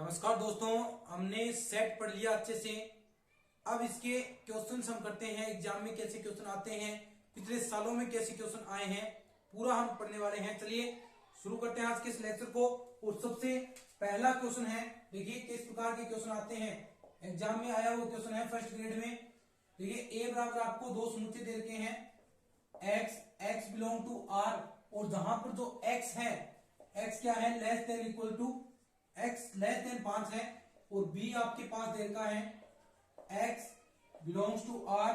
नमस्कार दोस्तों, हमने सेट पढ़ लिया अच्छे से। अब इसके क्वेश्चंस हम करते हैं। एग्जाम में कैसे क्वेश्चन आते हैं, पिछले सालों में कैसे क्वेश्चन आए हैं, पूरा हम पढ़ने वाले हैं। चलिए शुरू करते हैं आज के इस लेक्चर को। और सबसे पहला क्वेश्चन है, देखिए किस प्रकार के क्वेश्चन आते हैं। एग्जाम में आया हुआ क्वेश्चन है फर्स्ट ग्रेड में। देखिए ए बराबर आपको दो समुच्चय दे रखे हैं, एक्स बिलोंग टू आर, और जहां पर जो एक्स है, एक्स क्या है, less than equal to x less than 5 है, और b आपके पास दे रखा है x बिलोंग्स टू r,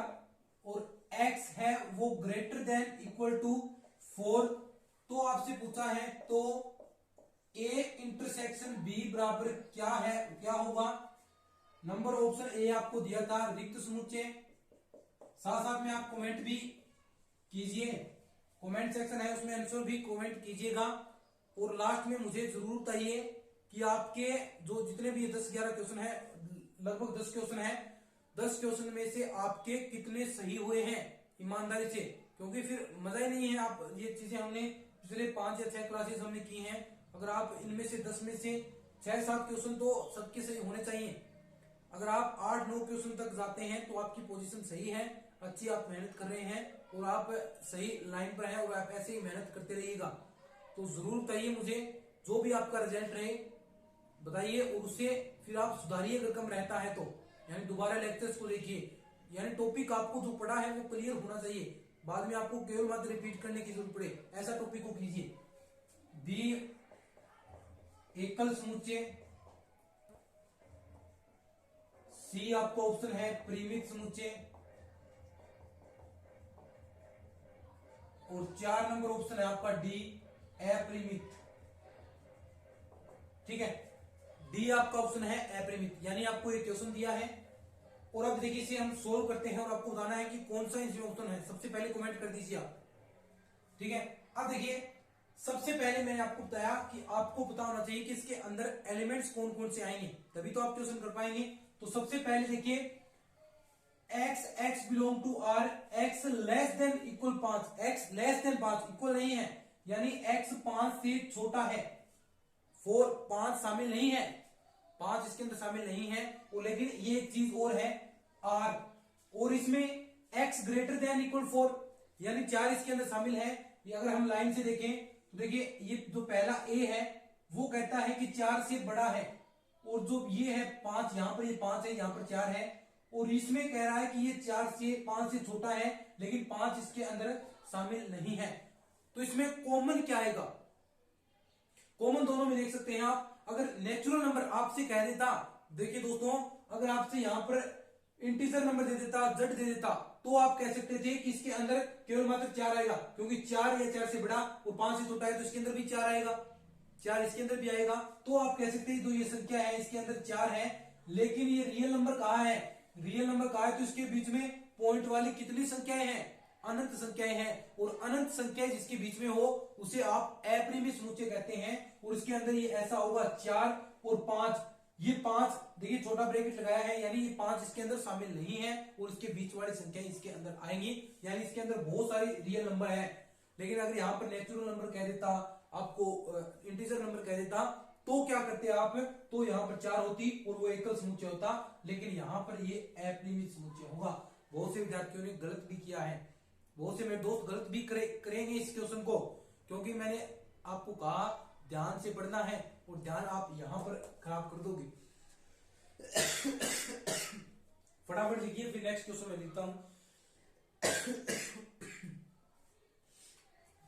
और x है वो ग्रेटर देन इक्वल टू 4। तो आपसे पूछा है तो a इंटरसेक्शन b बराबर क्या है, क्या होगा। नंबर ऑप्शन ए आपको दिया था रिक्त समुच्चय। साथ साथ में आप कमेंट भी कीजिए, कमेंट सेक्शन है उसमें आंसर भी कमेंट कीजिएगा। और लास्ट में मुझे जरूर बताइए कि आपके जो जितने भी 10-11 क्वेश्चन है, लगभग 10 क्वेश्चन है, 10 क्वेश्चन में से आपके कितने सही हुए हैं ईमानदारी से, क्योंकि फिर मजा ही नहीं है। आप ये चीजें हमने पिछले 5 या 6 क्लासेस हमने की हैं। अगर आप इनमें से 10 में से 6-7 क्वेश्चन तो सबके सही होने चाहिए। अगर आप 8-9 क्वेश्चन तक जाते हैं तो आपकी पोजीशन सही है, अच्छी आप मेहनत कर रहे हैं और आप सही लाइन पर हैं, और आप ऐसे ही मेहनत करते रहिएगा। तो जरूर बताइए मुझे, जो भी आपका रिजल्ट रहे बताइए, और उससे फिर आप सुधारिए अगर कम रहता है तो। यानी दोबारा लेक्चर्स को देखिए, यानी टॉपिक आपको जो पढ़ा है वो क्लियर होना चाहिए, बाद में आपको केवल मात्र रिपीट करने की जरूरत पड़े, ऐसा टॉपिक को कीजिए। बी एकल समुच्चय, सी आपको ऑप्शन है परिमित समुच्चय, और 4 नंबर ऑप्शन है आपका डी अपरिमित। ठीक है, डी आपका ऑप्शन है अपरिमित, यानी आपको एक क्वेश्चन दिया है और अब देखिए इसे हम सोल्व करते हैं और आपको बताना है कि कौन सा इसमें ऑप्शन है। सबसे पहले कमेंट कर दीजिए आप, ठीक है। अब देखिए सबसे पहले मैंने आपको बताया कि आपको पता होना चाहिए कि इसके अंदर एलिमेंट्स कौन कौन से आएंगे, तभी तो आप क्वेश्चन कर पाएंगे। तो सबसे पहले देखिए x belong to r, x less than equal 5, x less than 5 equal नहीं है, यानी x 5 से छोटा है। 5 शामिल नहीं है, 5 इसके अंदर शामिल नहीं है। और लेकिन ये एक चीज और है r, और इसमें x ग्रेटर देन इक्वल 4, यानी 4 इसके अंदर शामिल है। ये अगर हम लाइन से देखें तो देखिए ये जो पहला a है वो कहता है कि 4 से बड़ा है, और जो ये है 5, यहां पर ये 5 है, यहां पर 4 है, और इसमें कह रहा है कि ये 5 से छोटा है, लेकिन 5 इसके अंदर शामिल नहीं है। तो इसमें कॉमन क्या आएगा, कॉमन दोनों में देख सकते हैं आप। अगर नेचुरल नंबर आपसे कह देता, देखिए दोस्तों, अगर आपसे यहां पर इंटीजर नंबर दे देता, जड दे देता, तो आप कह सकते थे कि इसके अंदर केवल मात्र 4 आएगा, क्योंकि 4 या 4 से बड़ा और 5 से छोटा है, तो इसके अंदर भी 4 आएगा, 4 इसके अंदर भी आएगा। तो आप कह सकते हैं जो ये संख्या है इसके अंदर 4 है। लेकिन ये रियल नंबर कहाँ है, रियल नंबर कहाँ है, तो इसके बीच में पॉइंट वाली कितनी संख्याएं हैं, अनंत संख्याएं हैं। और अनंत संख्याएं जिसके बीच में हो उसे आप अपरिमित समुच्चय कहते हैं। और इसके अंदर ये ऐसा होगा 4 और 5, ये 5 देखिए छोटा ब्रैकेट लगाया है, यानी ये 5 इसके अंदर शामिल नहीं है, और इसके बीच वाली संख्या इसके अंदर आएंगी, यानी इसके अंदर बहुत सारी रियल नंबर है। लेकिन अगर यहाँ पर नेचुरल नंबर कह देता, आपको इंटीजर नंबर कह देता, तो क्या करते आप, तो यहाँ पर 4 होती और वो एकल समुच्चय होता, लेकिन यहाँ पर ये अपरिमित समुच्चय होगा। बहुत से विद्यार्थियों ने गलत भी किया है, बहुत से मेरे दोस्त गलत भी करेंगे इस क्वेश्चन को, क्योंकि मैंने आपको कहा ध्यान से पढ़ना है, और ध्यान आप यहां पर खराब कर दोगे। फटाफट लिखिए, फिर नेक्स्ट क्वेश्चन मैं लिखता हूं।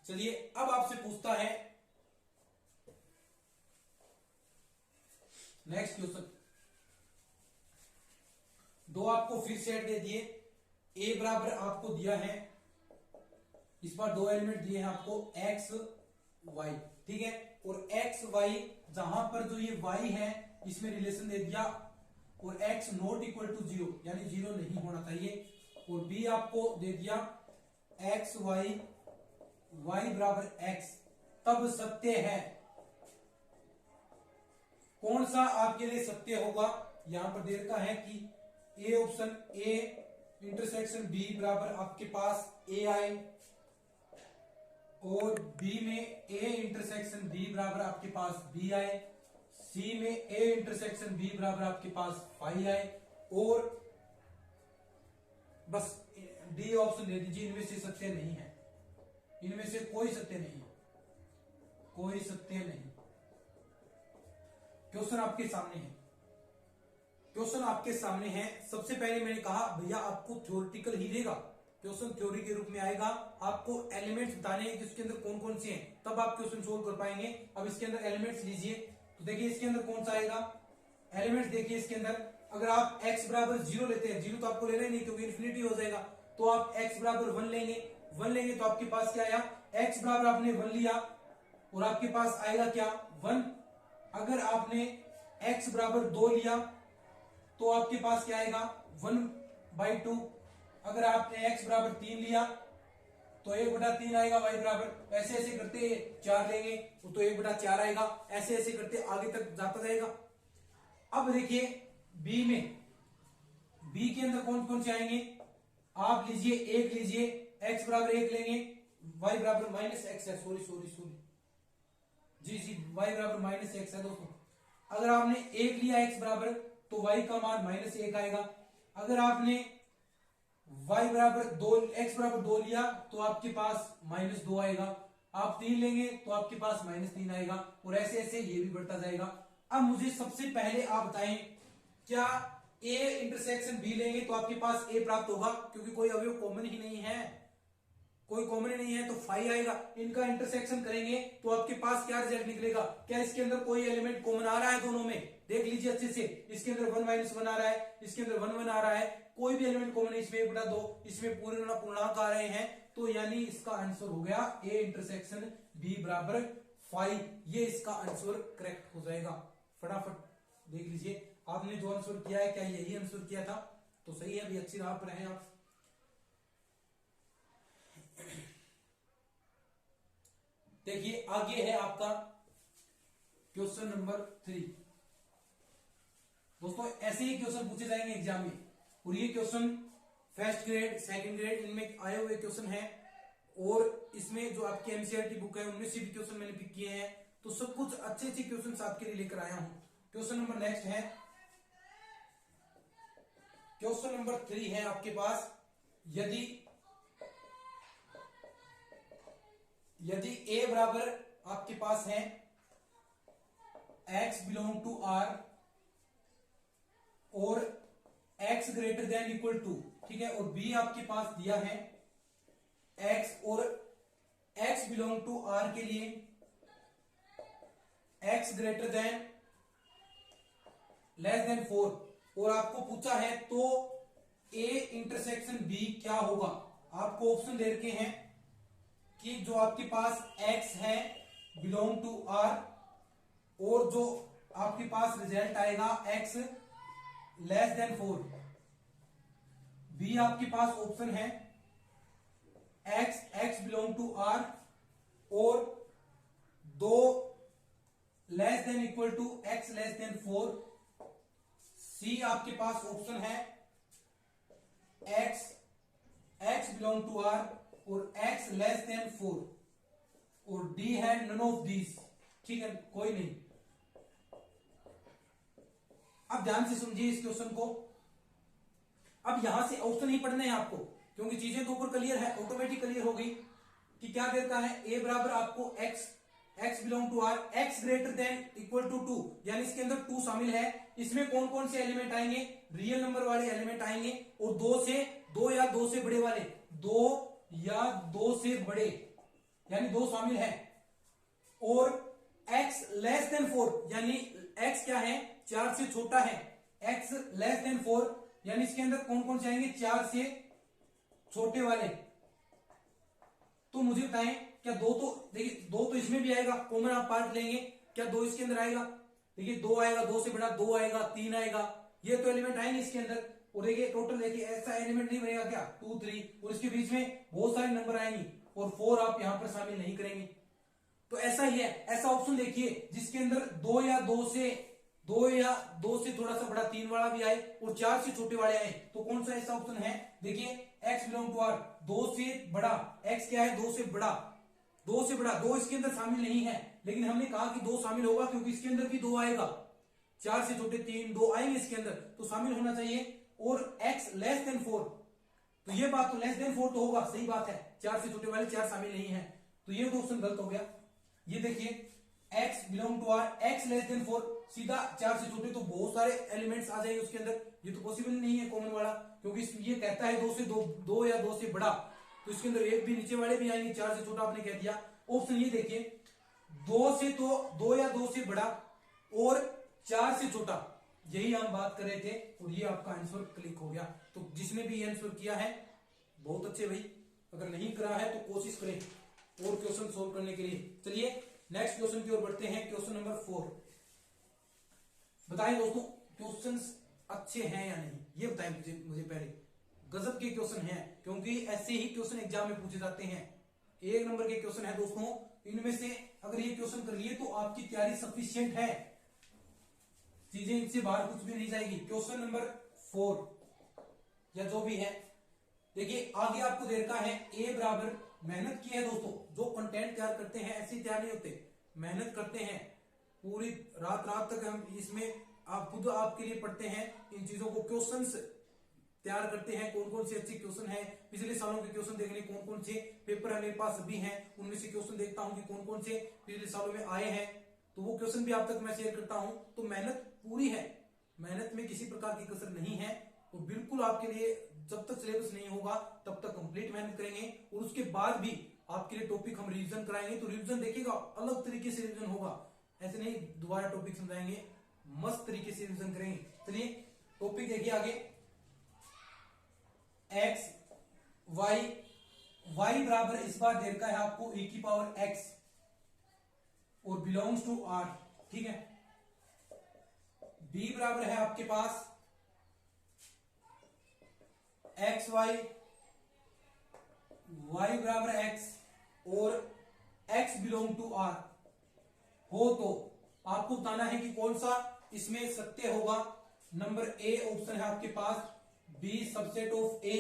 चलिए अब आपसे पूछता है नेक्स्ट क्वेश्चन। दो आपको फिर सेट दे दिए, a बराबर आपको दिया है, इस बार 2 एलिमेंट दिए हैं आपको x y, ठीक है। और x y जहां पर जो ये y है इसमें रिलेशन दे दिया, और x नॉट इक्वल टू 0, यानी 0 नहीं होना चाहिए। और b आपको दे दिया x y y बराबर x, तब सत्य है। कौन सा आपके लिए सत्य होगा, यहां पर दे रखा है कि a option a intersection b बराबर आपके पास a आए, और B में A इंटरसेक्शन B बराबर आपके पास B आए, सी में ए इंटरसेक्शन बी बराबर आपके पास 5 आए, और बस डी ऑप्शन दे दीजिए। इनमें से सत्य नहीं है, इनमें से कोई सत्य नहीं है, कोई सत्य नहीं। क्वेश्चन आपके सामने है, क्वेश्चन आपके सामने है। सबसे पहले मैंने कहा भैया आपको थ्योरेटिकल ही देगा, क्वेश्चन थ्योरी के रूप में आएगा, आपको एलिमेंट्स बताने हैं कि उसके अंदर कौन कौन से हैं, तब आप क्वेश्चन सोल्व कर पाएंगे। अब इसके अंदर एलिमेंट्स लीजिए, तो देखिए इसके अंदर कौन सा आएगा एलिमेंट्स। देखिए इसके अंदर अगर आप x बराबर 0 लेते हैं, 0 तो आपको लेना ही नहीं क्योंकि इन्फिनिटी हो जाएगा, तो आप x बराबर 1 लेंगे, 1 लेंगे तो आपके पास क्या आया, x बराबर आपने 1 लिया और आपके पास आएगा क्या 1। अगर आपने x बराबर 2 लिया तो आपके पास क्या आएगा 1/2। अगर आपने x बराबर 3 लिया तो 1/3 आएगा y बराबर। ऐसे ऐसे करते 4 लेंगे तो 1/4 आएगा, ऐसे ऐसे करते आगे तक जाता जाएगा। अब देखिए b में, b के अंदर कौन कौन से आएंगे, आप लीजिए 1 लीजिए, x बराबर 1 लेंगे, y बराबर -x है, सॉरी जी, y बराबर -x है दोस्तों। अगर आपने 1 लिया x बराबर तो y का मान -1 आएगा। अगर आपने y बराबर 2 x बराबर 2 लिया तो आपके पास -2 आएगा। आप 3 लेंगे तो आपके पास -3 आएगा, और ऐसे ऐसे ये भी बढ़ता जाएगा। अब मुझे सबसे पहले आप बताएं, क्या a इंटरसेक्शन b लेंगे तो आपके पास a प्राप्त होगा, क्योंकि कोई अवयव कॉमन ही नहीं है, कोई कॉमन ही नहीं है, तो फाई आएगा। इनका इंटरसेक्शन करेंगे तो आपके पास क्या रिजल्ट निकलेगा, क्या इसके अंदर कोई एलिमेंट कॉमन आ रहा है दोनों में, देख लीजिए अच्छे से। इसके अंदर 1 - 1 आ रहा है, इसके अंदर 1 1 आ रहा है, कोई भी एलिमेंट कॉमन, इसमें 1/2, इसमें पूर्णांक आ रहे हैं, तो यानी इसका आंसर हो गया a इंटरसेक्शन b बराबर 5। ये इसका आंसर करेक्ट हो जाएगा। फटाफट देख लीजिए आपने जो आंसर किया है, क्या यही आंसर किया था, तो सही है, अभी अच्छी राह पर हैं आप। देखिए आगे है आपका क्वेश्चन नंबर 3। दोस्तों ऐसे ही क्वेश्चन पूछे जाएंगे एग्जाम में, और ये question first grade second grade इनमें आए हुए क्वेश्चन है, और इसमें जो आपकी एमसीईआरटी बुक है उनमें से भी क्वेश्चन मैंने पिक किए हैं, तो सब कुछ अच्छे अच्छे क्वेश्चन आपके लिए लेकर आया हूं। क्वेश्चन नंबर नेक्स्ट है, क्वेश्चन नंबर 3 है आपके पास, यदि a बराबर आपके पास है x बिलोंग टू r और x greater than equal to, ठीक है, और b आपके पास दिया है x और x बिलोंग टू r के लिए x greater than less than 4, और आपको पूछा है तो a इंटरसेक्शन b क्या होगा। आपको ऑप्शन दे रखे हैं कि जो आपके पास x है बिलोंग टू r, और जो आपके पास रिजल्ट आएगा x लेस देन 4। b आपके पास ऑप्शन है x बिलोंग टू r और 2 less than equal to x less than 4। c आपके पास ऑप्शन है x बिलोंग टू r और x लेस देन 4, और डी है नन ऑफ दीज, ठीक है, कोई नहीं। अब ध्यान से समझिए इस क्वेश्चन को। अब यहां से ऑप्शन ही पढ़ने हैं आपको, क्योंकि चीजें तो ऊपर क्लियर है, ऑटोमेटिक क्लियर हो गई कि क्या देता है। a बराबर आपको x belong to r, x greater than equal to 2, यानी इसके अंदर 2 शामिल है। इसमें कौन कौन से एलिमेंट आएंगे, रियल नंबर वाले एलिमेंट आएंगे, और 2 या 2 से बड़े वाले, 2 या 2 से बड़े, यानी 2 शामिल है। और x लेस देन 4, यानी x क्या है 4 से छोटा है, x लेस देन 4, यानी इसके अंदर कौन कौन से आएंगे 4 से छोटे वाले। तो मुझे बताएं क्या 2 तो देखिए 2 तो इसमें भी आएगा, कॉमन आप पार्ट लेंगे, क्या 2 इसके अंदर आएगा, देखिए 2 आएगा, 2 से बड़ा 2 आएगा, 3 आएगा, ये तो एलिमेंट आएंगे इसके अंदर। और देखिए टोटल देखिए ऐसा एलिमेंट नहीं बनेगा क्या 2 3, और इसके बीच में बहुत सारे नंबर आएंगे, और 4 आप यहां पर शामिल नहीं करेंगे। तो ऐसा ही है, ऐसा ऑप्शन देखिए जिसके अंदर 2 या 2 से थोड़ा सा बड़ा 3 वाला भी आए, और 4 से छोटे वाले आए, तो कौन सा ऐसा ऑप्शन है। देखिए x बिलोंग टू r, 2 से बड़ा, x क्या है 2 से बड़ा, 2 से बड़ा, 2 इसके अंदर शामिल नहीं है, लेकिन हमने कहा कि 2 शामिल होगा क्योंकि इसके अंदर भी 2 आएगा, 4 से छोटे 3 2 आएंगे इसके अंदर, तो शामिल होना चाहिए। और x लेस देन 4, तो ये बात तो लेस देन 4 तो होगा, सही बात है, 4 से छोटे वाले 4 शामिल नहीं है, तो ये तो ऑप्शन गलत हो गया। ये देखिए x belong to r, x less than 4, सीधा 4 से छोटे, तो बहुत सारे एलिमेंट्स आ जाएंगे उसके अंदर, ये तो पॉसिबल नहीं है कॉमन वाला, क्योंकि ये कहता है 2 से 2 या 2 से बड़ा, तो इसके अंदर एक भी नीचे वाले भी आएंगे, 4 से छोटा आपने कह दिया। ऑप्शन ये देखिए 2 से तो 2 या 2 से बड़ा और 4 से छोटा, यही हम बात कर रहे थे, और ये आपका आंसर क्लिक हो गया। तो जिसने भी आंसर किया है बहुत अच्छे भाई, अगर नहीं करा है तो कोशिश करें और क्वेश्चन सोल्व करने के लिए। चलिए नेक्स्ट क्वेश्चन की ओर बढ़ते हैं, क्वेश्चन नंबर 4। बताएं दोस्तों क्वेश्चंस अच्छे हैं या नहीं, ये बताएं मुझे पहले। गजब के क्वेश्चन हैं, क्योंकि ऐसे ही क्वेश्चन एग्जाम में पूछे जाते हैं, 1 नंबर के क्वेश्चन है दोस्तों। इनमें से अगर ये क्वेश्चन कर लिए तो आपकी तैयारी सफिशिएंट है, चीजें इनसे बाहर कुछ भी नहीं जाएगी। क्वेश्चन नंबर 4 या जो भी है, देखिए आगे आपको दे रखा है ए बराबर, मेहनत की है दोस्तों, जो कंटेंट तैयार करते हैं ऐसे तैयार नहीं होते, मेहनत करते हैं, पूरी रात तक हम इसमें आप खुद आपके लिए पढ़ते हैं इन चीजों को, क्वेश्चंस तैयार करते हैं, कौन कौन से अच्छे क्वेश्चन हैं, पिछले सालों के क्वेश्चन देखने कौन कौन से पेपर है मेरे पास अभी हैं, उनमें से क्वेश्चन देखता हूं कि कौन कौन से पिछले सालों में आए हैं, तो वो क्वेश्चन भी आप तक मैं शेयर करता हूं। तो मेहनत पूरी है, मेहनत में किसी प्रकार की कसर नहीं है, और बिल्कुल आपके लिए जब तक सिलेबस नहीं होगा तब तक कंप्लीट मेहनत करेंगे, और उसके बाद भी आपके लिए टॉपिक हम रिवीजन कराएंगे, तो रिवीजन देखिएगा अलग तरीके से रिवीजन होगा, ऐसे नहीं दोबारा टॉपिक समझाएंगे, मस्त तरीके से रिवीजन करेंगे। चलिए टॉपिक देखिए आगे, x y बराबर इस बार दे रखा है आपको e की पावर x और बिलोंग्स टू r, ठीक है। b बराबर है आपके पास x y बराबर x और x बिलोंग टू r हो, तो आपको बताना है कि कौन सा इसमें सत्य होगा। नंबर ए ऑप्शन है आपके पास, b subset of a,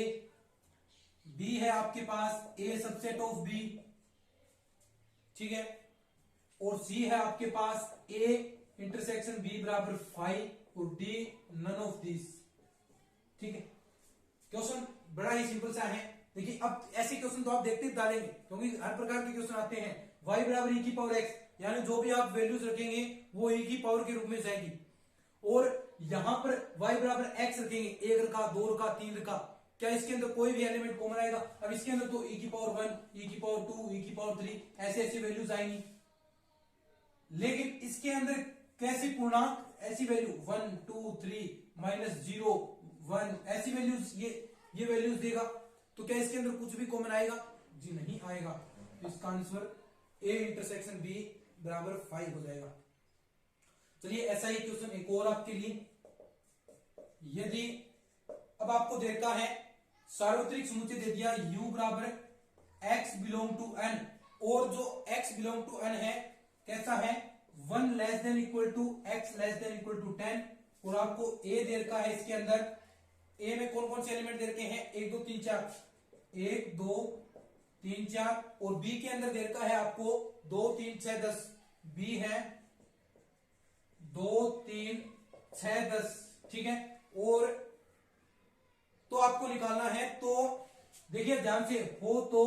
b है आपके पास a सबसेट ऑफ b, ठीक है, और c है आपके पास a इंटरसेक्शन b बराबर 5 और d नन ऑफ दिस, ठीक है। क्वेश्चन बड़ा ही सिंपल सा है। देखिए अब ऐसे क्वेश्चन तो आप देखते डालेंगे, क्योंकि हर प्रकार के क्वेश्चन आते हैं। y बराबर e की पावर x, यानी जो भी आप वैल्यूज रखेंगे वो e की पावर के रूप में जाएगी, और यहां पर y बराबर x रखेंगे, 1 रखा, 2 रखा, 3 रखा, क्या इसके अंदर कोई भी एलिमेंट कॉमन आएगा? अब इसके अंदर तो e की पावर 1, e की पावर 2, e की पावर 3 ऐसे ऐसी वैल्यूज आएंगी, लेकिन इसके अंदर कैसी पूर्णांक, ऐसी वैल्यू 1 2 3 -0 1 ऐसी वैल्यूज, ये वैल्यूज देगा, तो क्या इसके अंदर कुछ भी कॉमन आएगा? जी नहीं आएगा। तो इसका आंसर a इंटरसेक्शन b बराबर 5 हो जाएगा। चलिए ऐसा ही क्वेश्चन एक और आपके लिए, यदि अब आपको देखा है सार्वत्रिक समुच्चय दे दिया u बराबर x बिलोंग टू n, और जो x बिलोंग टू n है कैसा है, 1 less than equal to x less than equal to 10, और आपको a दे रखा है, इसके अंदर a में कौन कौन से एलिमेंट दे रखे हैं, 1 2 3 4, 1 2 3 4, और b के अंदर दे रखा है आपको 2 3 6 10, b है 2 3 6 10, ठीक है। और तो आपको निकालना है, तो देखिए ध्यान से, हो तो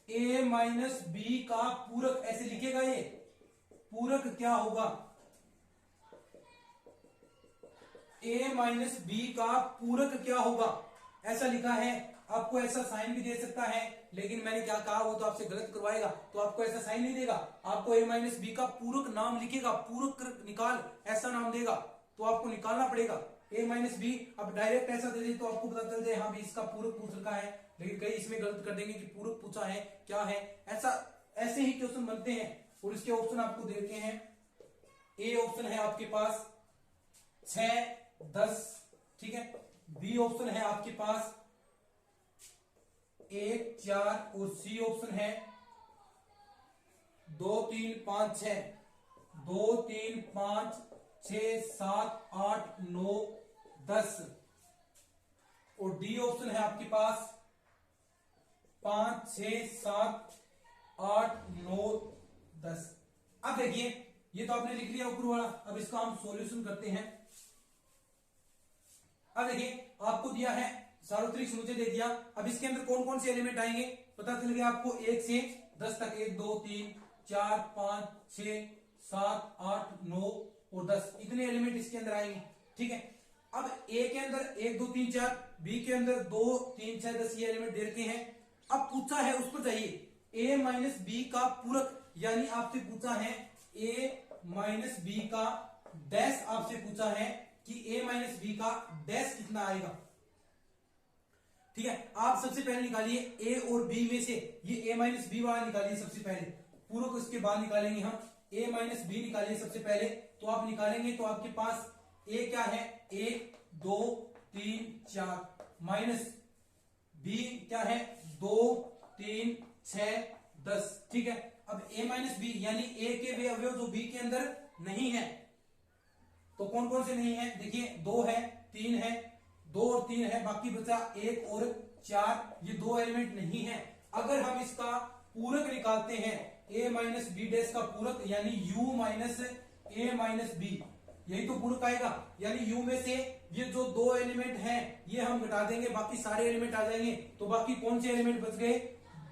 a माइनस बी का पूरक ऐसे लिखेगा, ये पूरक क्या होगा, a माइनस बी का पूरक क्या होगा, ऐसा लिखा है। आपको ऐसा साइन भी दे सकता है, लेकिन मैंने क्या कहा वो तो आपसे गलत करवाएगा, तो आपको ऐसा साइन नहीं देगा, आपको a माइनस बी का पूरक नाम लिखेगा, पूरक निकाल ऐसा नाम देगा, तो आपको निकालना पड़ेगा a माइनस बी। अब डायरेक्ट ऐसा दे दे तो आपको पता चल जाए हाँ भी इसका पूरक पूछ रखा है, लेकिन कई इसमें गलत कर देंगे कि पूरक पूछा है क्या है, ऐसा ऐसे ही क्वेश्चन बनते हैं। और इसके ऑप्शन आपको देते हैं, ए ऑप्शन है आपके पास 6 10, ठीक है, बी ऑप्शन है आपके पास 1 4, और सी ऑप्शन है 2 3 5 6, 2 3 5 6 7 8 9 10, और डी ऑप्शन है आपके पास 5 6 7 8 9 10। अब देखिए ये तो आपने लिख लिया ऊपर वाला। अब इसका हम सॉल्यूशन करते हैं। अब देखिए आपको दिया है सार्वत्रिक समुच्चय दे दिया। अब इसके अंदर कौन कौन से एलिमेंट आएंगे पता चल गया आपको 1 से 10 तक, 1 2 3 4 5 6 7 8 9 और 10 इतने एलिमेंट इसके अंदर आएंगे। ठीक है, अब ए के अंदर 1 2 3 4, बी के अंदर 2 3 6 10 ये एलिमेंट दे रखे हैं। अब पूछा है उस पर चाहिए a माइनस बी का पूरक, यानी आपसे पूछा है a माइनस बी का डैश, आपसे पूछा है कि a माइनस बी का डैश कितना आएगा। ठीक है, आप सबसे पहले निकालिए a और b में से ये a माइनस बी वाला निकालिए सबसे पहले, पूरक उसके बाद निकालेंगे हम। a माइनस बी निकालिए सबसे पहले, तो आप निकालेंगे तो आपके पास a क्या है 1 2 3 4 माइनस b क्या है 2 3 6 10। ठीक है, अब a माइनस बी यानी a के वे अवयव जो b के अंदर नहीं है, तो कौन कौन से नहीं है देखिए 2 है 3 है 2 और 3 है, बाकी बचा 1 और 4, ये 2 एलिमेंट नहीं है। अगर हम इसका पूरक निकालते हैं a माइनस बी डैश का पूरक यानी u minus a minus B, यही तो पूरक आएगा। यानी u में से ये जो 2 एलिमेंट हैं ये हम घटा देंगे, बाकी सारे एलिमेंट आ जाएंगे। तो बाकी कौन से एलिमेंट बच गए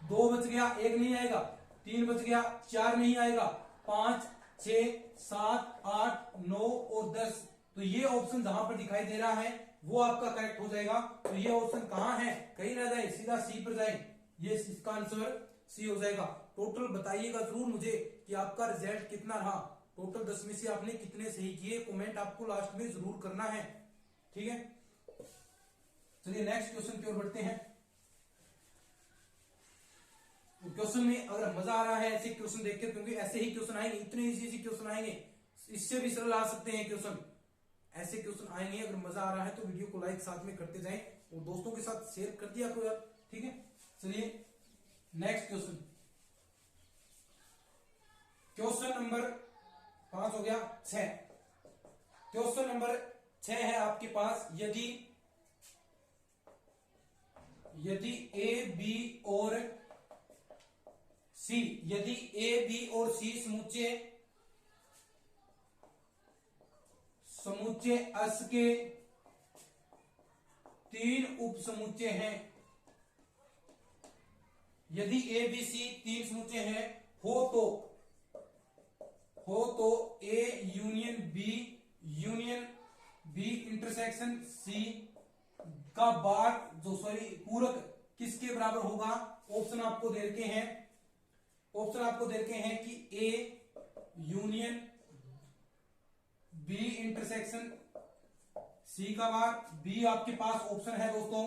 2 बच गया, 1 नहीं आएगा, 3 बच गया, 4 नहीं आएगा, 5 6 7 8 9 और 10। तो ये ऑप्शन जहां पर दिखाई दे रहा है वो आपका करेक्ट हो जाएगा। तो ये ऑप्शन कहां है, कहीं ना जाए, सीधा सी पर जाए, ये इसका आंसर सी हो जाएगा। टोटल बताइएगा जरूर मुझे कि आपका रिजल्ट कितना रहा, टोटल 10 में से आपने कितने सही किए, कमेंट आपको लास्ट में जरूर करना है। ठीक है, चलिए नेक्स्ट क्वेश्चन की ओर बढ़ते हैं। क्वेश्चन में अगर मजा आ रहा है ऐसे क्वेश्चन देखकर, क्योंकि ऐसे ही क्वेश्चन आएंगे, इतने इजी क्वेश्चन आएंगे, इससे भी सरल आ सकते हैं क्वेश्चन, ऐसे क्वेश्चन आएंगे। अगर मजा आ रहा है तो वीडियो को लाइक साथ में करते जाएं और दोस्तों के साथ शेयर कर दिया करो यार। ठीक है, चलिए नेक्स्ट क्वेश्चन, क्वेश्चन नंबर 5 हो गया 6। क्वेश्चन नंबर 6 है आपके पास, यदि ए बी और सी, यदि ए बी और सी समुच्चय अस के 3 उप समुच्चय हैं, यदि ए बी सी 3 समुच्चय हैं हो तो A union B intersection C का पूरक किसके बराबर होगा। ऑप्शन आपको दे रखे हैं कि A union B intersection C का भाग, बी आपके पास ऑप्शन है दोस्तों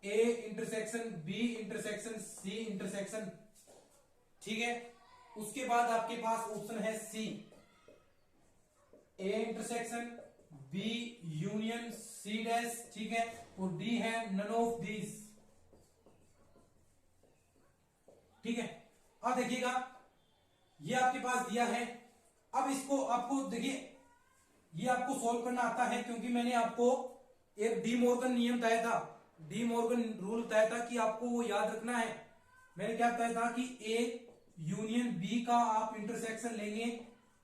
A intersection B intersection C intersection. ठीक है, उसके बाद आपके पास ऑप्शन है C A intersection B union C dash. ठीक है, और डी है नन ऑफ दीज। ठीक है, अब देखिएगा ये आपके पास दिया है। अब इसको आपको देखिए, ये आपको सॉल्व करना आता है, क्योंकि मैंने आपको एक डी मॉर्गन नियम बताया था, डी मॉर्गन रूल बताया था कि आपको वो याद रखना है। मैंने क्या बताया था कि ए यूनियन बी का आप इंटरसेक्शन लेंगे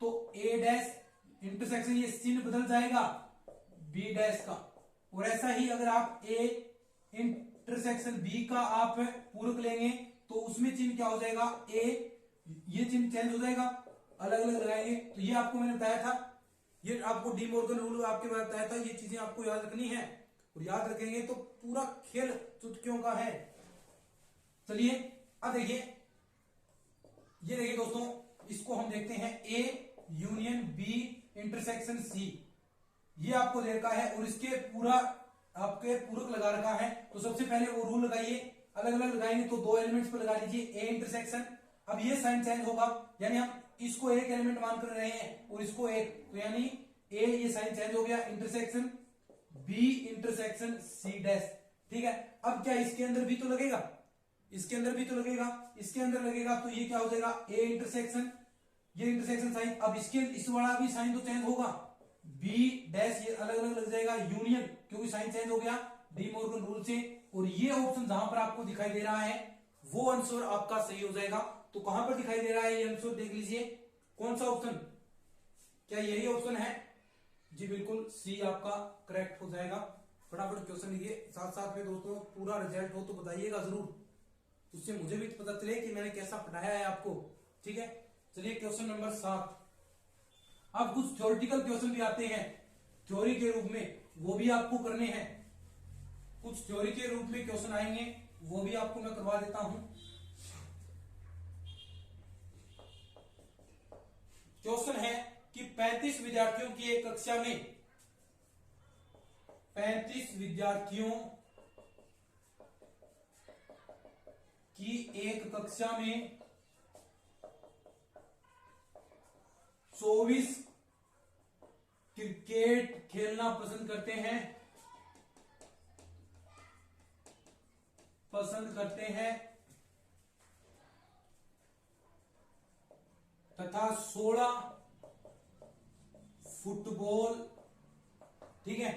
तो ए डैश इंटरसेक्शन ये चिन्ह बदल जाएगा बी डैश का, और ऐसा ही अगर आप ए इंटरसेक्शन बी का आप पूरक लेंगे तो उसमें चिन्ह क्या हो जाएगा, ए ये चिन्ह चेंज हो जाएगा, अलग अलग लगाएंगे। तो ये आपको मैंने बताया था, ये आपको डी मॉर्गन रूल आपके बारे में बताया था, ये चीजें आपको याद रखनी है, और याद रखेंगे तो पूरा खेल चुटकियों का है। चलिए अब देखिए, ये देखिए दोस्तों, इसको हम देखते हैं A union B intersection C, ये आपको दे रखा है और इसके पूरा आपके पूरक लगा रखा है। तो सबसे पहले वो रूल लगाइए, अलग अलग लगाएंगे तो 2 एलिमेंट्स पर लगा लीजिए ए इंटरसेक्शन। अब ये साइन चेंज होगा, यानी हम इसको एक एलिमेंट मान कर रहे हैं और इसको एक, तो यानी ए ये साइन चेंज हो गया, intersection B intersection C dash. ठीक है, अब क्या इसके अंदर भी तो लगेगा, इसके अंदर भी तो लगेगा, इसके अंदर लगेगा, तो ये क्या हो जाएगा ए इंटरसेक्शन, ये इंटरसेक्शन साइन। अब इसके इस वाला भी साइन तो चेंज होगा, बी डैश ये अलग अलग लग जाएगा, यूनियन क्योंकि साइन चेंज हो गया डी मॉर्गन रूल से। और ये ऑप्शन जहां पर आपको दिखाई दे रहा है वो आंसर आपका सही हो जाएगा। तो कहां पर दिखाई दे रहा है ये आंसर, देख लीजिए कौन सा ऑप्शन, क्या यही ऑप्शन है? जी बिल्कुल, सी आपका करेक्ट हो जाएगा। फटाफट क्वेश्चन लिखिए, साथ साथ में दोस्तों पूरा रिजल्ट हो तो बताइएगा जरूर, उससे मुझे भी पता चले कि मैंने कैसा पढ़ाया है आपको। ठीक है, चलिए क्वेश्चन नंबर 7। अब कुछ थ्योरेटिकल क्वेश्चन भी आते हैं थ्योरी के रूप में, वो भी आपको करने हैं। कुछ थ्योरी के रूप में क्वेश्चन आएंगे, वो भी आपको मैं करवा देता हूं। क्वेश्चन है कि 35 विद्यार्थियों की एक कक्षा में 35 विद्यार्थियों की एक कक्षा में 24 क्रिकेट खेलना पसंद करते हैं तथा 16 फुटबॉल। ठीक है,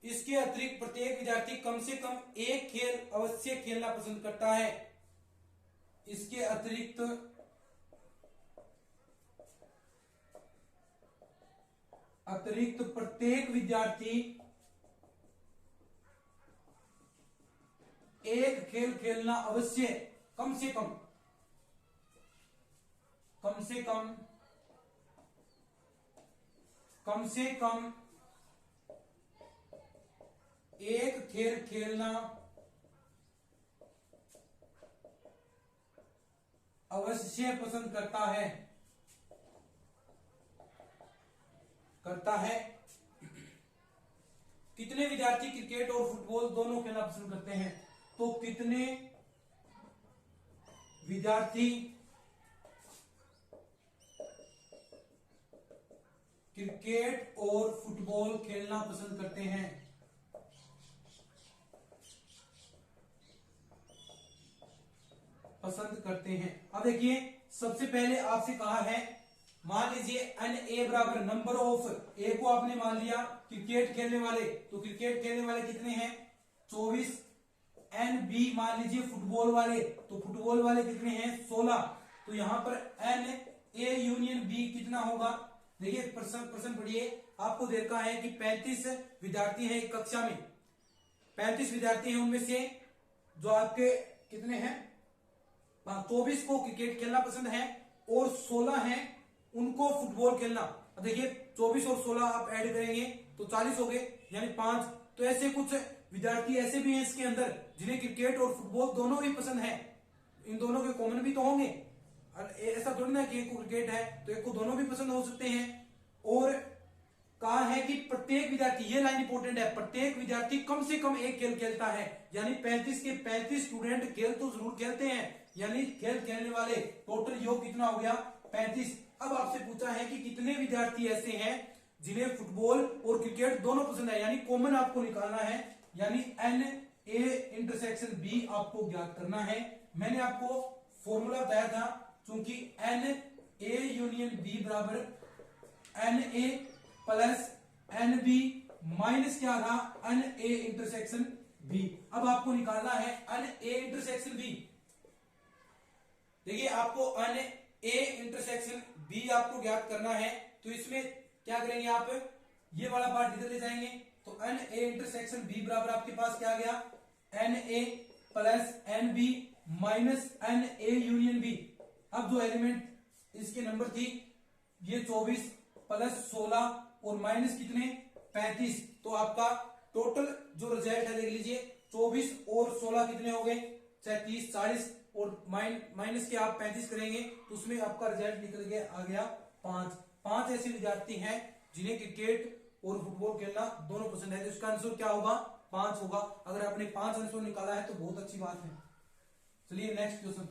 इसके अतिरिक्त प्रत्येक विद्यार्थी कम से कम एक खेल अवश्य खेलना पसंद करता है। इसके अतिरिक्त प्रत्येक विद्यार्थी एक खेल खेलना अवश्य कम से कम एक खेल खेलना अवश्य पसंद करता है। कितने विद्यार्थी क्रिकेट और फुटबॉल दोनों खेलना पसंद करते हैं? तो कितने विद्यार्थी क्रिकेट और फुटबॉल खेलना पसंद करते हैं? अब देखिए, सबसे पहले आपसे कहा है, मान लीजिए एन ए बराबर नंबर ऑफ, ए को आपने मान लिया क्रिकेट खेलने वाले, तो क्रिकेट खेलने वाले कितने हैं? 24। एन बी मान लीजिए फुटबॉल वाले, तो फुटबॉल वाले कितने हैं? 16। तो यहां पर एन ए यूनियन बी कितना होगा? देखिए प्रश्न पढ़िए, आपको देखा है कि 35 विद्यार्थी हैं एक कक्षा में, 35 विद्यार्थी हैं, उनमें से जो आपके कितने हैं? 24 को क्रिकेट खेलना पसंद है और 16 हैं उनको फुटबॉल खेलना। देखिए 24 और 16 आप ऐड करेंगे तो 40 हो गए, यानी 5। तो ऐसे कुछ विद्यार्थी ऐसे भी हैं इसके अंदर जिन्हें क्रिकेट और फुटबॉल दोनों ही पसंद है। इन दोनों के कॉमन भी तो होंगे, ऐसा थोड़ी ना कि एक को क्रिकेट है तो एक को दोनों भी पसंद हो सकते हैं। और कहा है कि प्रत्येक विद्यार्थी, ये लाइन इंपॉर्टेंट है, प्रत्येक विद्यार्थी कम से कम एक खेल खेलता है, यानी 35 के 35 स्टूडेंट खेल तो जरूर खेलते हैं, यानी खेल खेलने वाले टोटल योग कितना हो गया? 35। अब आपसे पूछा है कि कितने विद्यार्थी ऐसे हैं जिन्हें फुटबॉल और क्रिकेट दोनों पसंद है, यानी कॉमन आपको निकालना है, यानी एन ए इंटरसेक्शन बी आपको ज्ञात करना है। मैंने आपको फॉर्मूला बताया था, क्योंकि एन ए यूनियन बी बराबर n A plus n B minus क्या था? N A intersection B. अब आपको निकालना है एन ए इंटरसेक्शन बी। देखिए आपको एन ए इंटरसेक्शन बी आपको ज्ञात करना है, तो इसमें क्या करेंगे आप? ये वाला पार्ट इधर ले जाएंगे, तो एन ए इंटरसेक्शन बी बराबर आपके पास क्या आ गया? N A plus n B minus n A union B. अब जो एलिमेंट इसके नंबर थी ये 24 प्लस 16 और माइनस कितने? 35। तो आपका टोटल जो रिजल्ट है देख लीजिए, 24 और 16 कितने हो गए? 37, 40 और माइनस के आप 35 करेंगे तो उसमें आपका रिजल्ट निकल के आ गया 5। 5 ऐसे विद्यार्थी हैं जिन्हें क्रिकेट और फुटबॉल खेलना दोनों पसंद है, तो इसका आंसर क्या होगा? 5 होगा। अगर आपने 5 आंसर निकाला है तो बहुत अच्छी बात है। चलिए नेक्स्ट क्वेश्चन।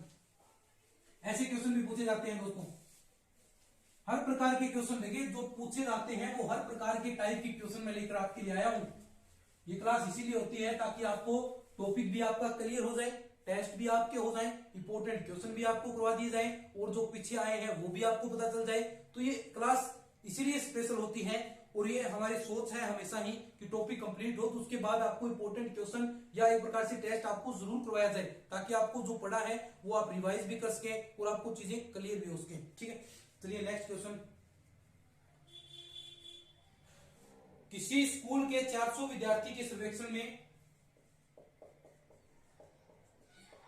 ऐसे क्वेश्चन भी पूछे जाते हैं दोस्तों, हर प्रकार के क्वेश्चन देखिए जो पूछे जाते हैं वो हर प्रकार के टाइप के क्वेश्चन मैं लेकर आपके लिए आया हूं। ये क्लास इसीलिए होती है ताकि आपको टॉपिक भी आपका क्लियर हो जाए, टेस्ट भी आपके हो जाए, इंपॉर्टेंट क्वेश्चन भी आपको करवा दिए जाए और जो पीछे आए हैं वो भी आपको पता चल जाए। तो ये क्लास इसीलिए स्पेशल होती है और ये हमारी सोच है हमेशा ही कि टॉपिक कंप्लीट हो तो उसके बाद आपको इंपॉर्टेंट क्वेश्चन या एक प्रकार से टेस्ट आपको जरूर करवाया जाए, ताकि आपको जो पढ़ा है वो आप रिवाइज भी कर सके और आपको चीजें क्लियर भी हो सके। ठीक है, चलिए नेक्स्ट क्वेश्चन। किसी स्कूल के 400 विद्यार्थी के सर्वेक्षण में,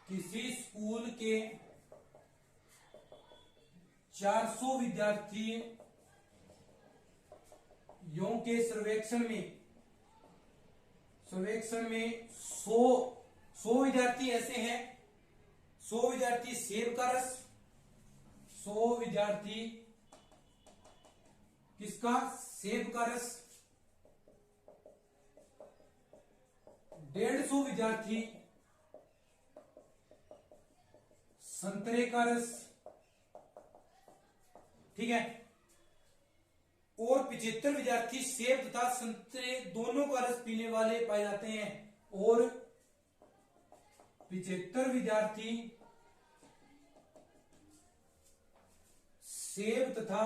किसी स्कूल के 400 विद्यार्थियों के सर्वेक्षण में 100 विद्यार्थी ऐसे हैं, 100 विद्यार्थी सेब का रस, 100 विद्यार्थी किसका, सेब का रस, 150 विद्यार्थी संतरे का रस, ठीक है, और 75 विद्यार्थी सेब तथा संतरे दोनों का रस पीने वाले पाए जाते हैं, और 75 विद्यार्थी सेब तथा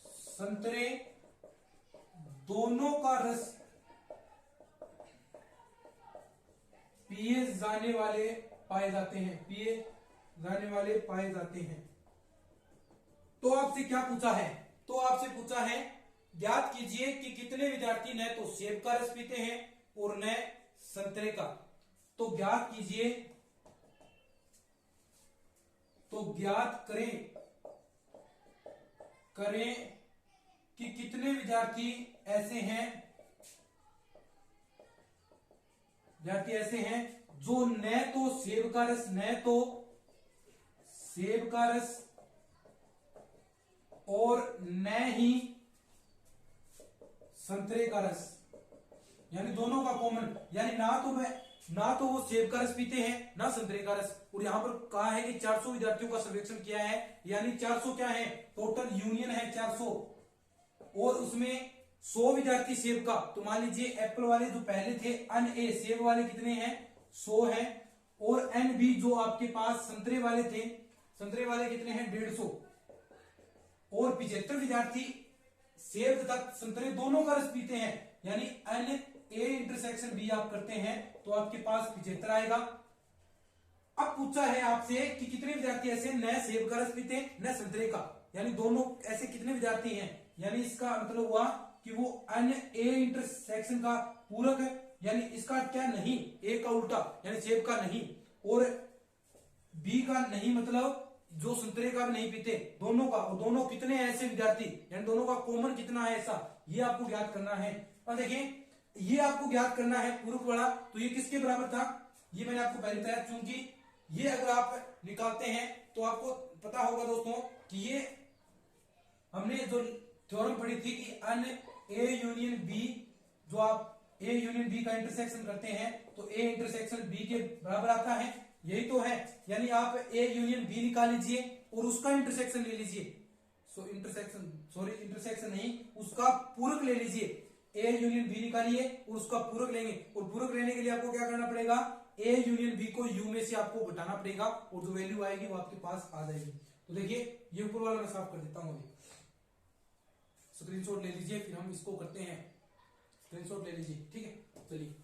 संतरे दोनों का रस पिए जाने वाले पाए जाते हैं, पिए जाने वाले पाए जाते हैं। तो आपसे क्या पूछा है, तो आपसे पूछा है ज्ञात कीजिए कि कितने विद्यार्थी न तो सेब का रस पीते हैं और न संतरे का। तो ज्ञात कीजिए, तो ज्ञात करें कि कितने विद्यार्थी ऐसे हैं जो न तो सेब का रस, न तो सेब का रस और न ही संतरे का रस, यानी दोनों का कॉमन, यानी ना तो वो सेब का रस पीते हैं ना संतरे का रस। और यहां पर कहा है कि 400 विद्यार्थियों का सर्वेक्षण किया है, यानी 400 क्या है, टोटल यूनियन है 400, और उसमें 100 विद्यार्थी सेब का। तो मान लीजिए एप्पल वाले जो पहले थे अन ए, सेब वाले कितने हैं, 100 हैं, और एन बी जो आपके पास संतरे वाले थे, संतरे वाले कितने हैं, 150, और 75 विद्यार्थी सेब तथा संतरे दोनों का रस पीते हैं, यानी एन ए इंटरसेक्शन बी आप करते हैं तो आपके पास 75 आएगा। अब पूछा है आपसे कि कितने विद्यार्थी ऐसे न सेब का रस पीते न संतरे का, यानी दोनों ऐसे कितने विद्यार्थी हैं, यानी इसका मतलब हुआ कि वो एन ए इंटरसेक्शन का पूरक है, यानी इसका क्या नहीं, ए का उल्टा, यानी सेब का नहीं, और बी का नहीं मतलब जो संतरे का भी नहीं पीते, दोनों का, और दोनों कितने ऐसे विद्यार्थी, यानी दोनों का कॉमन कितना है ऐसा, ये आपको ज्ञात करना है। और देखिए ये आपको ज्ञात करना है पूरक वाला, तो ये किसके बराबर था, ये मैंने आपको पहले बताया, क्योंकि ये अगर आप निकालते हैं तो आपको पता होगा दोस्तों कि ये हमने जो थ्योरम पढ़ी थी कि अन ए यूनियन बी, जो आप ए यूनियन बी का इंटरसेक्शन करते हैं तो ए इंटरसेक्शन बी के बराबर आता है, यही तो है, यानी आप ए यूनियन बी निकाल लीजिए और उसका इंटरसेक्शन ले लीजिए, इंटरसेक्शन नहीं, उसका पूरक ले लीजिए, ए यूनियन बी निकालिए और उसका पूरक लेंगे, और पूरक लेने के लिए आपको क्या करना पड़ेगा, ए यूनियन बी को यू में से आपको घटाना पड़ेगा, और जो वैल्यू आएगी वो आपके पास आ जाएगी। तो देखिए ये ऊपर वाला मैं साफ कर देता हूं, स्क्रीनशॉट ले लीजिए, फिर हम इसको करते हैं, स्क्रीनशॉट ले लीजिए, ठीक है। चलिए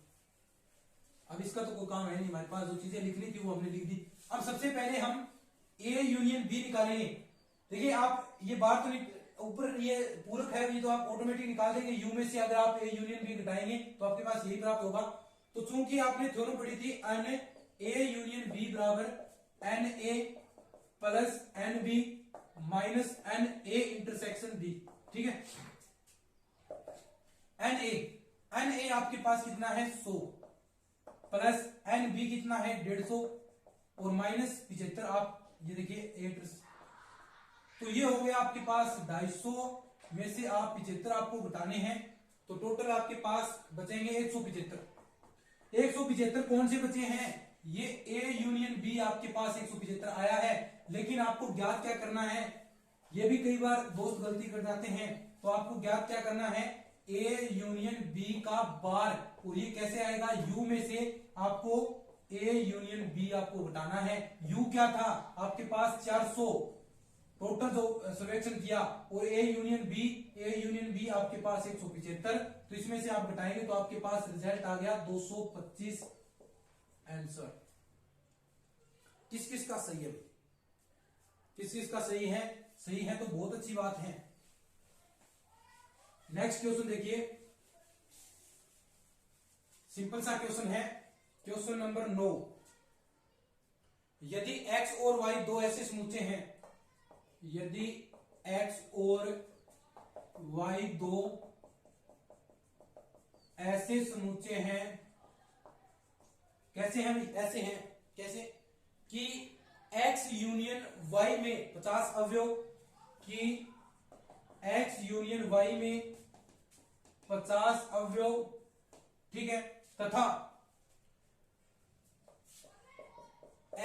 अब इसका तो कोई काम है नहीं, हमारे पास जो चीजें लिखनी थी वो हमने लिख दी। अब सबसे पहले हम ए यूनियन बी निकालेंगे। देखिए आप ये बात तो ऊपर ये पूरक है, ये तो आप ऑटोमेटिक निकाल देंगे, यू में से अगर आप ए यूनियन बी घटाएंगे तो आपके पास यही प्राप्त होगा। तो चूंकि आपने थ्योरम पढ़ी थी एन ए यूनियन बी बराबर n A plus n B minus n A intersection B, ठीक है। एन ए आपके पास कितना है 100 प्लस एन बी कितना है 150 और माइनस 75, आप ये देखिए 8, तो ये हो गया आपके पास 250 में से आप 75 आपको घटाने हैं, तो टोटल आपके पास बचेंगे 175। 175 कौन से बचे हैं, ये ए यूनियन बी आपके पास 175 आया है, लेकिन आपको ज्ञात क्या करना है, ये भी कई बार दोस्त गलती कर जाते हैं, तो आपको ज्ञात क्या करना है, ए यूनियन बी का बार, और ये कैसे आएगा, यू में से आपको ए यूनियन बी आपको घटाना है। यू क्या था आपके पास 400, टोटल जो सर्वेक्षण किया और ए यूनियन बी आपके पास 175, तो इसमें से आप घटाएंगे तो आपके पास रिजल्ट आ गया 225 आंसर। किस किस का सही है, किस किस का सही है? सही है तो बहुत अच्छी बात है। नेक्स्ट क्वेश्चन देखिए, सिंपल सा क्वेश्चन है, क्वेश्चन नंबर 9। यदि x और y दो ऐसे समुच्चय हैं, यदि x और y दो ऐसे समुच्चय हैं, कैसे हैं? ऐसे हैं, कैसे कि x यूनियन y में 50 अवयव, कि x यूनियन y में 50 अवयव, ठीक है, तथा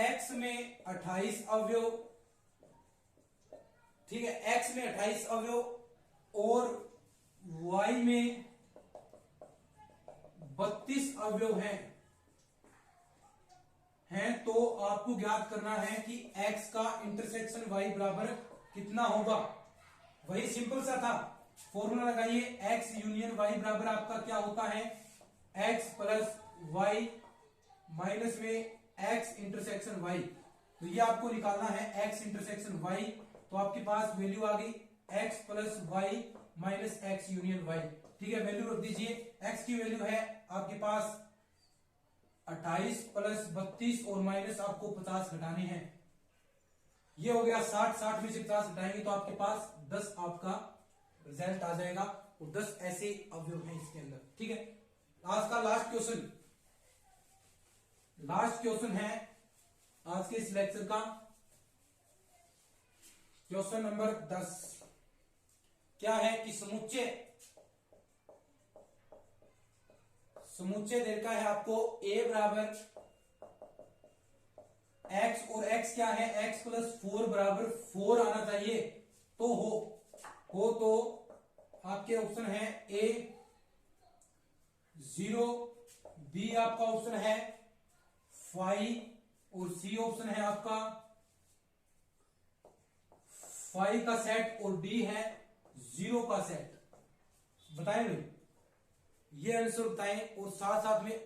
x में 28 अवयव, ठीक है, x में 28 अवयव और y में 32 अवयव हैं, तो आपको ज्ञात करना है कि x का इंटरसेक्शन y बराबर कितना होगा। वही सिंपल सा था, फॉर्मूला लगाइए, x यूनियन y बराबर आपका क्या होता है, x प्लस y माइनस में x इंटरसेक्शन y। तो ये आपको निकालना है x इंटरसेक्शन y, तो आपके पास वैल्यू आ गई x plus y minus x union y, ठीक है। वैल्यू रख दीजिए, x की वैल्यू है आपके पास 28 प्लस 32 और माइनस आपको 50 घटाने हैं, ये हो गया 60, 60 में से 50 घटाएंगे तो आपके पास 10 आपका रिजल्ट आ जाएगा, और 10 ऐसे अवयव हैं इसके अंदर, ठीक है। आज का लास्ट क्वेश्चन है आज के इस लेक्चर का, क्वेश्चन नंबर 10। क्या है कि समुच्चय दे रखा है आपको a बराबर x और x क्या है, x प्लस 4 बराबर 4 आना चाहिए, तो हो तो आपके ऑप्शन है a 0, b आपका ऑप्शन है 5 और c ऑप्शन है आपका 5 का सेट और d है 0 का सेट। बताएं भाई, ये आंसर बताएं, और साथ साथ में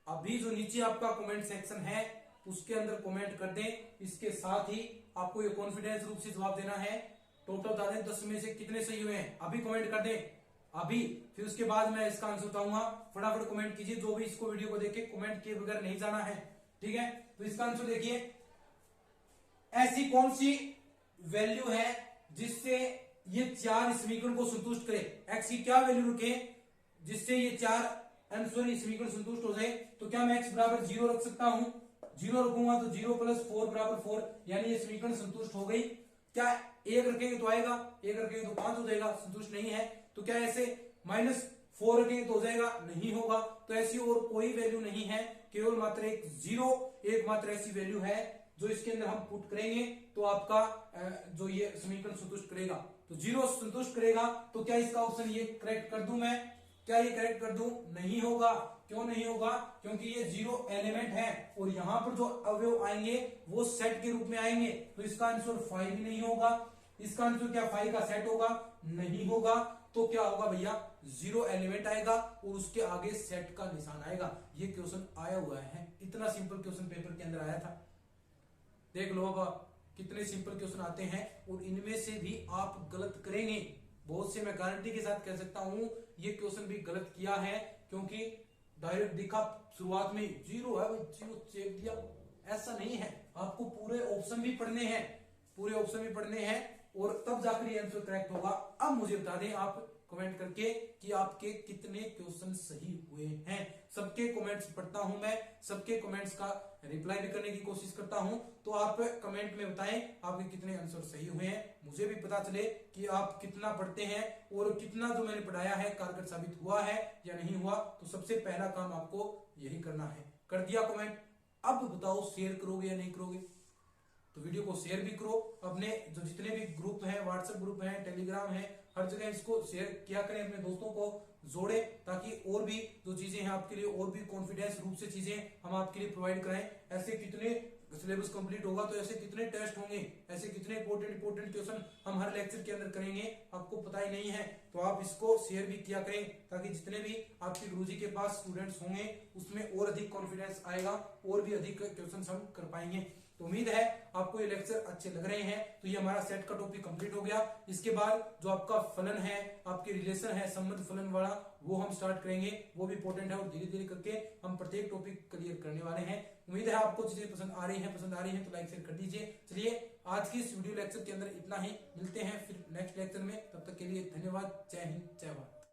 अभी जो नीचे आपका कमेंट सेक्शन है उसके अंदर कमेंट कर दें। इसके साथ ही आपको ये कॉन्फिडेंस रूप से जवाब देना है। टोटल बता दें 10 में से कितने सही हुए हैं, अभी कमेंट कर दें अभी, फिर उसके बाद मैं इसका आंसर बताऊंगा। फटाफट कमेंट कीजिए, जो भी इसको वीडियो को देखे कमेंट किए बगैर नहीं जाना है, ठीक है। तो इसका आंसर देखिए, ऐसी कौन सी वैल्यू है जिससे ये 4 समीकरण को संतुष्ट करे। एक्स की क्या वैल्यू रखे जिससे ये 4 समीकरण संतुष्ट हो जाए। तो क्या मैं x बराबर 0 रख सकता हूं, 0 रखूंगा तो 0 प्लस 4 बराबर 4, यानी ये समीकरण संतुष्ट हो गई। क्या 1 रखेंगे तो आएगा, 1 रखेंगे तो 5 हो जाएगा, संतुष्ट नहीं है। तो क्या ऐसे -4 रखेंगे तो हो जाएगा, नहीं होगा। तो ऐसी और कोई वैल्यू नहीं है, केवल मात्र एक 0 एकमात्र ऐसी वैल्यू है जो इसके अंदर हम पुट करेंगे तो आपका जो ये समीकरण संतुष्ट करेगा। तो 0 संतुष्ट करेगा, तो क्या इसका ऑप्शन ये करेक्ट कर दूं मैं, क्या ये करेक्ट कर दूं? नहीं होगा। क्यों नहीं होगा? क्योंकि ये 0 एलिमेंट है और यहां पर जो अवयव आएंगे वो सेट के रूप में आएंगे, तो इसका आंसर 5 भी नहीं होगा। इसका आंसर क्या 5 का सेट होगा? नहीं होगा। तो क्या होगा भैया, 0 एलिमेंट आएगा और उसके आगे सेट का निशान आएगा। ये क्वेश्चन आया हुआ है, इतना सिंपल क्वेश्चन पेपर के अंदर आया था। देख लो अब कितने सिंपल क्वेश्चन आते हैं और इनमें से भी आप गलत करेंगे। बहुत से मैं गारंटी के साथ कह सकता हूं ये क्वेश्चन भी गलत किया है, क्योंकि डायरेक्ट दिखा शुरुआत में 0 है, 0 चेक दिया, ऐसा नहीं है। आपको पूरे ऑप्शन भी पढ़ने हैं, पूरे ऑप्शन भी पढ़ने हैं और तब जाकर ये आंसर करेक्ट होगा। अब मुझे बता दें आप कमेंट करके कि आपके कितने क्वेश्चन सही हुए हैं। सबके कमेंट्स पढ़ता हूं मैं, सबके कमेंट्स का रिप्लाई भी करने की कोशिश करता हूं। तो आप कमेंट में बताएं आपके कितने आंसर सही हुए हैं, मुझे भी पता चले कि आप कितना पढ़ते हैं और कितना जो मैंने पढ़ाया है कारगर साबित हुआ है या नहीं हुआ। तो सबसे पहला काम आपको यही करना है। कर दिया कमेंट, अब बताओ शेयर करोगे या नहीं करोगे? तो वीडियो को शेयर भी करो, अपने जो जितने भी ग्रुप हैं, व्हाट्सएप ग्रुप हैं, टेलीग्राम है, हर जगह इसको शेयर किया करें, अपने दोस्तों को जोड़े, ताकि और भी जो चीजें हैं आपके लिए और भी कॉन्फिडेंस रूप से चीजें हम आपके लिए प्रोवाइड कराएं। ऐसे कितने सिलेबस कंप्लीट होगा तो ऐसे कितने टेस्ट होंगे, ऐसे कितने इंपॉर्टेंट क्वेश्चन हम हर लेक्चर के अंदर करेंगे, आपको पता ही नहीं है। तो आप इसको शेयर भी किया करें ताकि जितने भी आपके गुरुजी के पास स्टूडेंट्स होंगे उसमें और अधिक कॉन्फिडेंस आएगा और भी अधिक क्वेश्चन हम कर पाएंगे। तो उम्मीद है आपको ये लेक्चर अच्छे लग रहे हैं। तो ये हमारा सेट का टॉपिक कंप्लीट हो गया। इसके बाद जो आपका फलन है, आपके रिलेशन है संबंध फलन वाला, वो हम स्टार्ट करेंगे। वो भी इंपॉर्टेंट है और धीरे धीरे करके हम प्रत्येक टॉपिक क्लियर करने वाले हैं। उम्मीद है आपको चीजें पसंद आ रही हैं तो लाइक शेयर कर दीजिए। चलिए आज की इस वीडियो लेक्चर के अंदर इतना ही, मिलते हैं फिर नेक्स्ट लेक्चर में। तब तक के लिए धन्यवाद। जय हिंद, जय भारत।